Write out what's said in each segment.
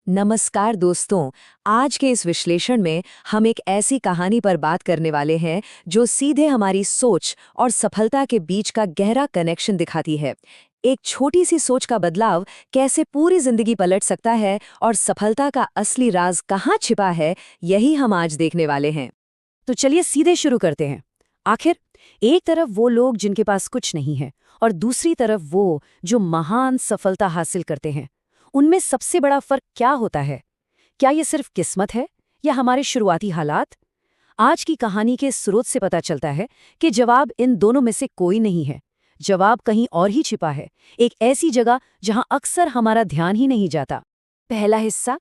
नमस्कार दोस्तों। आज के इस विश्लेषण में हम एक ऐसी कहानी पर बात करने वाले हैं जो सीधे हमारी सोच और सफलता के बीच का गहरा कनेक्शन दिखाती है। एक छोटी सी सोच का बदलाव कैसे पूरी जिंदगी पलट सकता है और सफलता का असली राज कहाँ छिपा है, यही हम आज देखने वाले हैं। तो चलिए सीधे शुरू करते हैं। आखिर एक तरफ वो लोग जिनके पास कुछ नहीं है और दूसरी तरफ वो जो महान सफलता हासिल करते हैं, उनमें सबसे बड़ा फर्क क्या होता है? क्या ये सिर्फ किस्मत है या हमारे शुरुआती हालात? आज की कहानी के स्रोत से पता चलता है कि जवाब इन दोनों में से कोई नहीं है। जवाब कहीं और ही छिपा है, एक ऐसी जगह जहां अक्सर हमारा ध्यान ही नहीं जाता। पहला हिस्सा,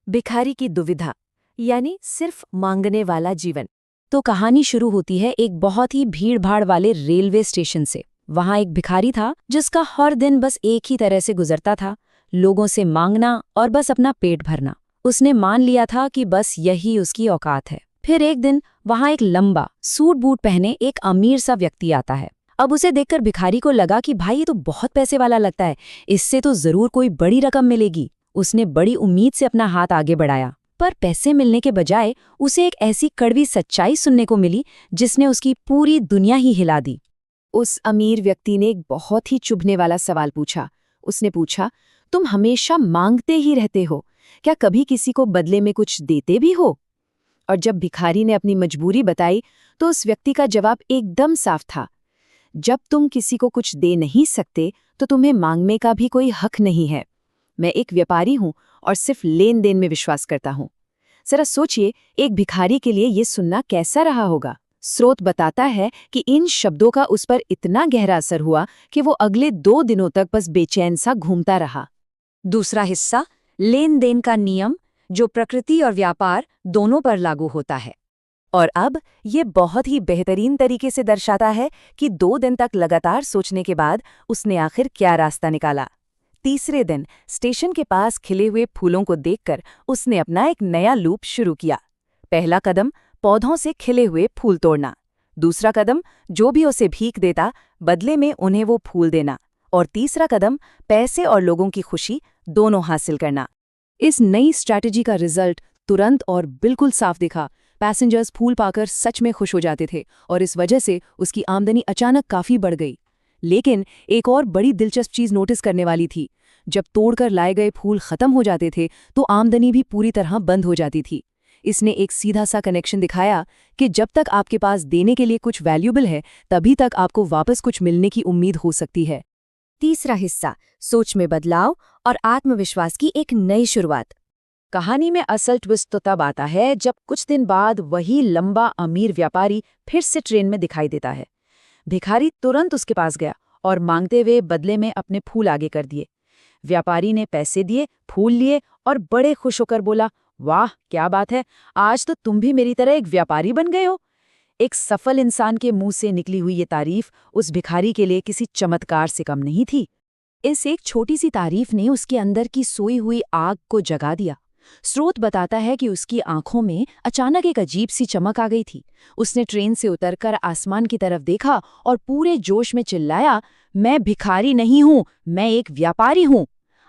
भिखारी की दुविधा, यानी सिर्फ मांगने वाला जीवन। तो कहानी शुरू होती है एक बहुत ही भीड़-भाड़ वाले रेलवे स्टेशन से। वहां एक भिखारी था जिसका हर दिन बस एक ही तरह से गुजरता था, लोगों से मांगना और बस अपना पेट भरना। उसने मान लिया था कि बस यही उसकी औकात है। फिर एक दिन वहां एक लंबा सूट बूट पहने एक अमीर सा व्यक्ति आता है। अब उसे देखकर भिखारी को लगा कि भाई ये तो बहुत पैसे वाला लगता है, इससे तो जरूर कोई बड़ी रकम मिलेगी। उसने बड़ी उम्मीद से अपना हाथ आगे बढ़ाया, पर पैसे मिलने के बजाय उसे एक ऐसी कड़वी सच्चाई सुनने को मिली जिसने उसकी पूरी दुनिया ही हिला दी। उस अमीर व्यक्ति ने एक बहुत ही चुभने वाला सवाल पूछा। उसने पूछा, तुम हमेशा मांगते ही रहते हो, क्या कभी किसी को बदले में कुछ देते भी हो? और जब भिखारी ने अपनी मजबूरी बताई तो उस व्यक्ति का जवाब एकदम साफ था, जब तुम किसी को कुछ दे नहीं सकते तो तुम्हें मांगने का भी कोई हक नहीं है। मैं एक व्यापारी हूं और सिर्फ लेन देन में विश्वास करता हूं। जरा सोचिए, एक भिखारी के लिए ये सुनना कैसा रहा होगा। स्रोत बताता है कि इन शब्दों का उस पर इतना गहरा असर हुआ कि वो अगले 2 दिनों तक बस बेचैन सा घूमता रहा। दूसरा हिस्सा, लेन देन का नियम, जो प्रकृति और व्यापार दोनों पर लागू होता है। और अब ये बहुत ही बेहतरीन तरीके से दर्शाता है कि 2 दिन तक लगातार सोचने के बाद उसने आखिर क्या रास्ता निकाला। तीसरे दिन स्टेशन के पास खिले हुए फूलों को देखकर उसने अपना एक नया लूप शुरू किया। पहला कदम, पौधों से खिले हुए फूल तोड़ना। दूसरा कदम, जो भी उसे भीख देता बदले में उन्हें वो फूल देना। और तीसरा कदम, पैसे और लोगों की खुशी दोनों हासिल करना। इस नई स्ट्रैटेजी का रिजल्ट तुरंत और बिल्कुल साफ दिखा। पैसेंजर्स फूल पाकर सच में खुश हो जाते थे और इस वजह से उसकी आमदनी अचानक काफी बढ़ गई। लेकिन एक और बड़ी दिलचस्प चीज नोटिस करने वाली थी। जब तोड़कर लाए गए फूल खत्म हो जाते थे तो आमदनी भी पूरी तरह बंद हो जाती थी। इसने एक सीधा सा कनेक्शन दिखाया कि जब तक आपके पास देने के लिए कुछ वैल्यूएबल है, तभी तक आपको वापस कुछ मिलने की उम्मीद हो सकती है। तीसरा हिस्सा, सोच में बदलाव और आत्मविश्वास की एक नई शुरुआत। कहानी में असल ट्विस्ट तो तब आता है जब कुछ दिन बाद वही लंबा अमीर व्यापारी फिर से ट्रेन में दिखाई देता है। भिखारी तुरंत उसके पास गया और मांगते हुए बदले में अपने फूल आगे कर दिए। व्यापारी ने पैसे दिए, फूल लिए और बड़े खुश होकर बोला, वाह क्या बात है, आज तो तुम भी मेरी तरह एक व्यापारी बन गए हो। एक सफल इंसान के मुंह से निकली हुई ये तारीफ उस भिखारी के लिए किसी चमत्कार से कम नहीं थी। इस एक छोटी सी तारीफ ने उसके अंदर की सोई हुई आग को जगा दिया। स्रोत बताता है कि उसकी आंखों में अचानक एक अजीब सी चमक आ गई थी। उसने ट्रेन से उतरकर आसमान की तरफ देखा और पूरे जोश में चिल्लाया, मैं भिखारी नहीं हूं, मैं एक व्यापारी हूं।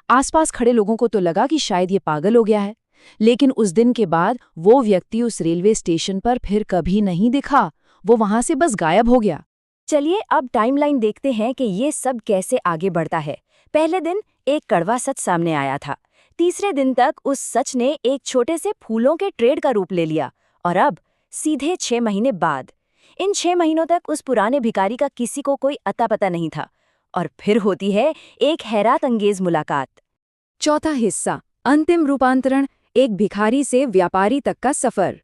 आसपास खड़े लोगों को तो लगा कि शायद ये पागल हो गया है। लेकिन उस दिन के बाद वो व्यक्ति उस रेलवे स्टेशन पर फिर कभी नहीं दिखा। वो वहां से बस गायब हो गया। चलिए अब टाइमलाइन देखते हैं कि ये सब कैसे आगे बढ़ता है। पहले दिन एक कड़वा सच सामने आया था। तीसरे दिन तक उस सच ने एक छोटे से फूलों के ट्रेड का रूप ले लिया। और अब सीधे 6 महीने बाद, इन 6 महीनों तक उस पुराने भिखारी का किसी को कोई अता पता नहीं था। और फिर होती है एक हैरत अंगेज मुलाकात। चौथा हिस्सा, अंतिम रूपांतरण, एक भिखारी से व्यापारी तक का सफर।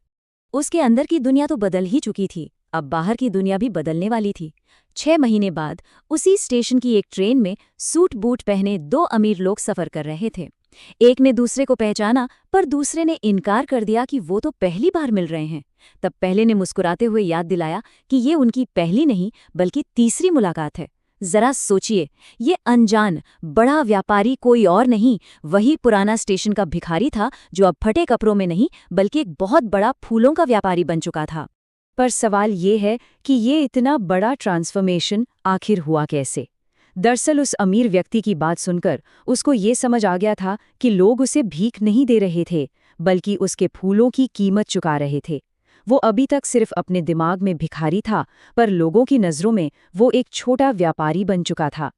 उसके अंदर की दुनिया तो बदल ही चुकी थी, अब बाहर की दुनिया भी बदलने वाली थी। 6 महीने बाद उसी स्टेशन की एक ट्रेन में सूट बूट पहने 2 अमीर लोग सफर कर रहे थे। एक ने दूसरे को पहचाना, पर दूसरे ने इनकार कर दिया कि वो तो पहली बार मिल रहे हैं। तब पहले ने मुस्कुराते हुए याद दिलाया कि ये उनकी पहली नहीं बल्कि तीसरी मुलाकात है। जरा सोचिए, ये अनजान बड़ा व्यापारी कोई और नहीं, वही पुराना स्टेशन का भिखारी था जो अब फटे कपड़ों में नहीं बल्कि एक बहुत बड़ा फूलों का व्यापारी बन चुका था। पर सवाल ये है कि ये इतना बड़ा ट्रांसफॉर्मेशन आखिर हुआ कैसे? दरअसल उस अमीर व्यक्ति की बात सुनकर उसको ये समझ आ गया था कि लोग उसे भीख नहीं दे रहे थे, बल्कि उसके फूलों की कीमत चुका रहे थे। वो अभी तक सिर्फ अपने दिमाग में भिखारी था, पर लोगों की नज़रों में वो एक छोटा व्यापारी बन चुका था।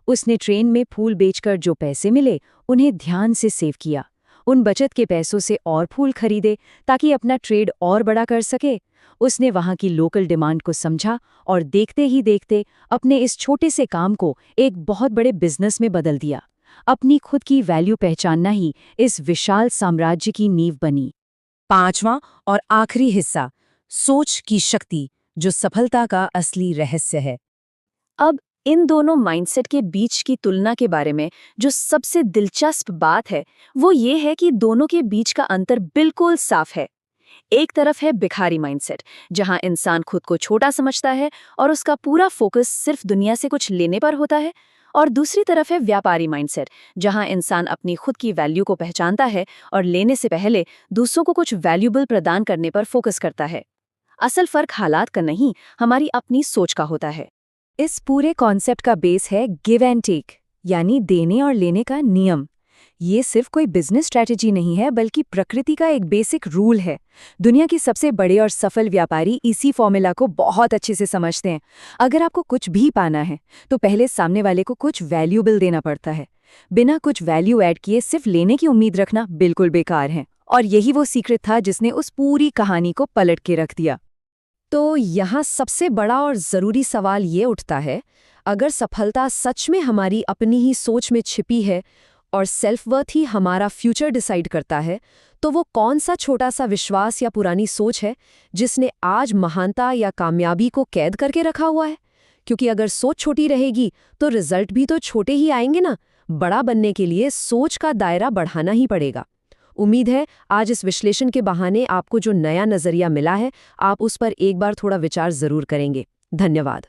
उसने ट्रेन में फूल बेचकर जो पैसे मिले, उन्हें ध्यान से सेव किया। उन बचत के पैसों से और फूल खरीदे ताकि अपना ट्रेड और बड़ा कर सके। उसने वहाँ की लोकल डिमांड को समझा और देखते ही देखते अपने इस छोटे से काम को एक बहुत बड़े बिजनेस में बदल दिया। अपनी खुद की वैल्यू पहचानना ही इस विशाल साम्राज्य की नींव बनी। 5वां और आखिरी हिस्सा, सोच की शक्ति, जो सफलता का असली रहस्य है। अब इन दोनों माइंडसेट के बीच की तुलना के बारे में जो सबसे दिलचस्प बात है, वो ये है कि दोनों के बीच का अंतर बिल्कुल साफ है। एक तरफ है भिखारी माइंडसेट, जहां इंसान खुद को छोटा समझता है और उसका पूरा फोकस सिर्फ दुनिया से कुछ लेने पर होता है। और दूसरी तरफ है व्यापारी माइंडसेट, जहां इंसान अपनी खुद की वैल्यू को पहचानता है और लेने से पहले दूसरों को कुछ वैल्यूबल प्रदान करने पर फोकस करता है। असल फर्क हालात का नहीं, हमारी अपनी सोच का होता है। इस पूरे कॉन्सेप्ट का बेस है गिव एंड टेक, यानी देने और लेने का नियम। ये सिर्फ कोई बिजनेस स्ट्रैटेजी नहीं है, बल्कि प्रकृति का एक बेसिक रूल है। दुनिया के सबसे बड़े और सफल व्यापारी इसी फॉर्मूला को बहुत अच्छे से समझते हैं। अगर आपको कुछ भी पाना है, तो पहले सामने वाले को कुछ वैल्यूबल देना पड़ता है। बिना कुछ वैल्यू ऐड किए सिर्फ लेने की उम्मीद रखना बिल्कुल बेकार है। और यही वो सीक्रेट था जिसने उस पूरी कहानी को पलट के रख दिया। तो यहाँ सबसे बड़ा और ज़रूरी सवाल ये उठता है, अगर सफलता सच में हमारी अपनी ही सोच में छिपी है और सेल्फ वर्थ ही हमारा फ्यूचर डिसाइड करता है, तो वो कौन सा छोटा सा विश्वास या पुरानी सोच है जिसने आज महानता या कामयाबी को कैद करके रखा हुआ है? क्योंकि अगर सोच छोटी रहेगी तो रिजल्ट भी तो छोटे ही आएंगे ना। बड़ा बनने के लिए सोच का दायरा बढ़ाना ही पड़ेगा। उम्मीद है आज इस विश्लेषण के बहाने आपको जो नया नज़रिया मिला है, आप उस पर एक बार थोड़ा विचार ज़रूर करेंगे। धन्यवाद।